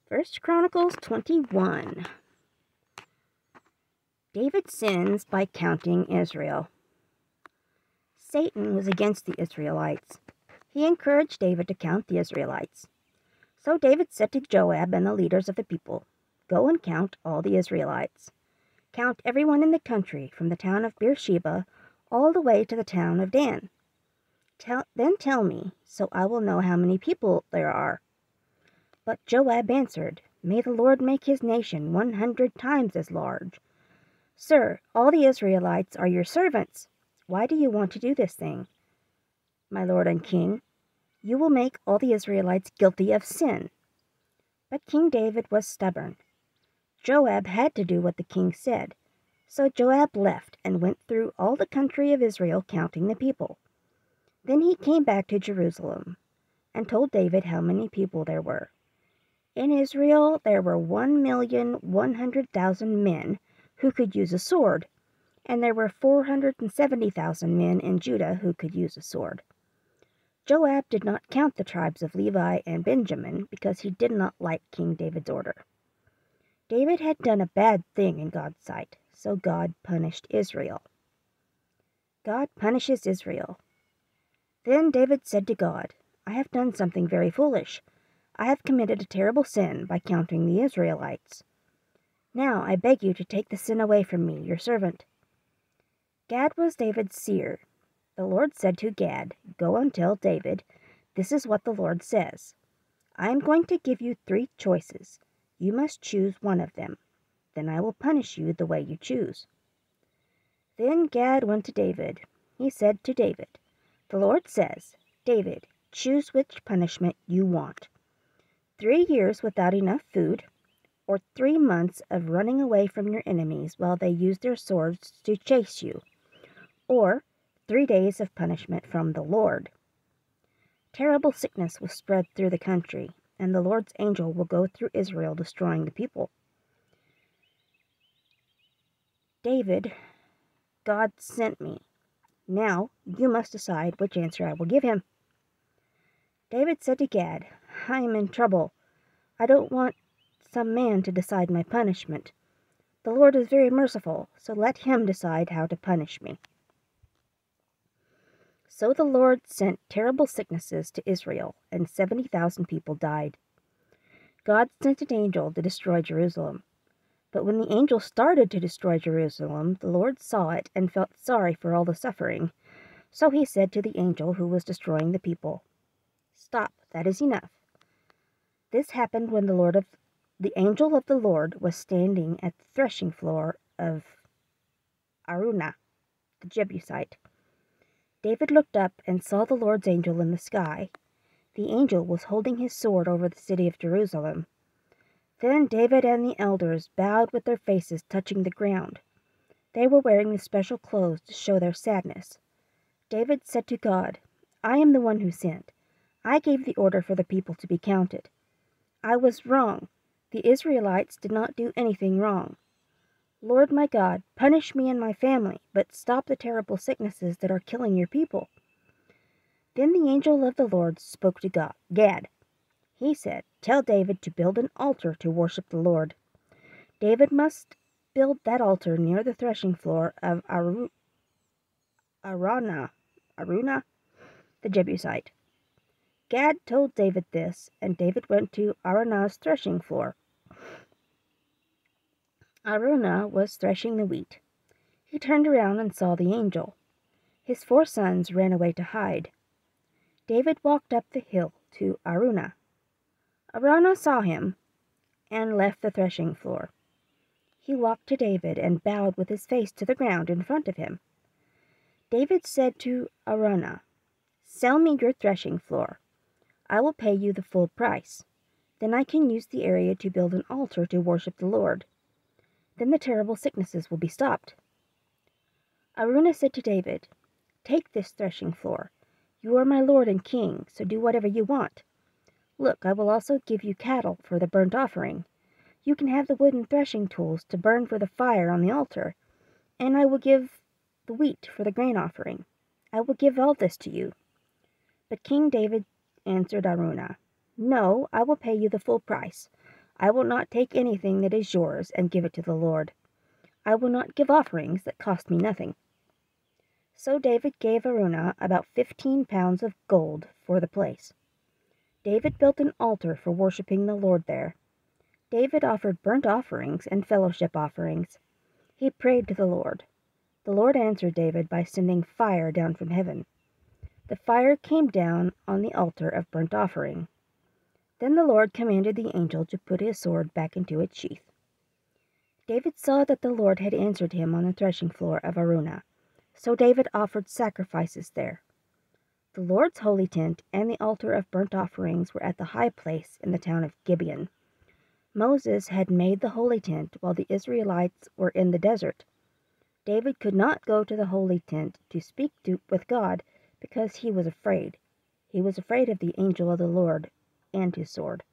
First Chronicles 21. David sins by counting Israel. Satan was against the Israelites. He encouraged David to count the Israelites. So David said to Joab and the leaders of the people, "Go and count all the Israelites. Count everyone in the country from the town of Beersheba all the way to the town of Dan. Then tell me, so I will know how many people there are." But Joab answered, "May the Lord make his nation 100 times as large. Sir, all the Israelites are your servants. Why do you want to do this thing? My lord and king, you will make all the Israelites guilty of sin." But King David was stubborn. Joab had to do what the king said. So Joab left and went through all the country of Israel counting the people. Then he came back to Jerusalem and told David how many people there were. In Israel there were 1,100,000 men who could use a sword, and there were 470,000 men in Judah who could use a sword. Joab did not count the tribes of Levi and Benjamin because he did not like King David's order. David had done a bad thing in God's sight, so God punished Israel. God punishes Israel. Then David said to God, "I have done something very foolish. I have committed a terrible sin by counting the Israelites. Now I beg you to take the sin away from me, your servant." Gad was David's seer. The Lord said to Gad, "Go and tell David, this is what the Lord says. I am going to give you 3 choices. You must choose one of them. Then I will punish you the way you choose." Then Gad went to David. He said to David, "The Lord says, David, choose which punishment you want. 3 years without enough food, or 3 months of running away from your enemies while they use their swords to chase you, or 3 days of punishment from the Lord." Terrible sickness will spread through the country, and the Lord's angel will go through Israel destroying the people. David, God sent me. Now you must decide which answer I will give him. David said to Gad, "I am in trouble. I don't want some man to decide my punishment. The Lord is very merciful, so let him decide how to punish me." So the Lord sent terrible sicknesses to Israel, and 70,000 people died. God sent an angel to destroy Jerusalem. But when the angel started to destroy Jerusalem, the Lord saw it and felt sorry for all the suffering. So he said to the angel who was destroying the people, "Stop, that is enough." This happened when the angel of the Lord was standing at the threshing floor of Araunah, the Jebusite. David looked up and saw the Lord's angel in the sky. The angel was holding his sword over the city of Jerusalem. Then David and the elders bowed with their faces touching the ground. They were wearing the special clothes to show their sadness. David said to God, "I am the one who sinned. I gave the order for the people to be counted. I was wrong. The Israelites did not do anything wrong. Lord my God, punish me and my family, but stop the terrible sicknesses that are killing your people." Then the angel of the Lord spoke to Gad. He said, "Tell David to build an altar to worship the Lord. David must build that altar near the threshing floor of Araunah, the Jebusite." Gad told David this, and David went to Araunah's threshing floor. Araunah was threshing the wheat. He turned around and saw the angel. His 4 sons ran away to hide. David walked up the hill to Araunah. Araunah saw him and left the threshing floor. He walked to David and bowed with his face to the ground in front of him. David said to Araunah, "Sell me your threshing floor. I will pay you the full price. Then I can use the area to build an altar to worship the Lord. Then the terrible sicknesses will be stopped." Araunah said to David, "Take this threshing floor. You are my lord and king, so do whatever you want. Look, I will also give you cattle for the burnt offering. You can have the wooden threshing tools to burn for the fire on the altar, and I will give the wheat for the grain offering. I will give all this to you." But King David answered Araunah, "No, I will pay you the full price. I will not take anything that is yours and give it to the Lord. I will not give offerings that cost me nothing." So David gave Araunah about 15 pounds of gold for the place. David built an altar for worshiping the Lord there. David offered burnt offerings and fellowship offerings. He prayed to the Lord. The Lord answered David by sending fire down from heaven. The fire came down on the altar of burnt offering. Then the Lord commanded the angel to put his sword back into its sheath. David saw that the Lord had answered him on the threshing floor of Araunah, so David offered sacrifices there. The Lord's holy tent and the altar of burnt offerings were at the high place in the town of Gibeon. Moses had made the holy tent while the Israelites were in the desert. David could not go to the holy tent to speak with God because he was afraid. He was afraid of the angel of the Lord and his sword.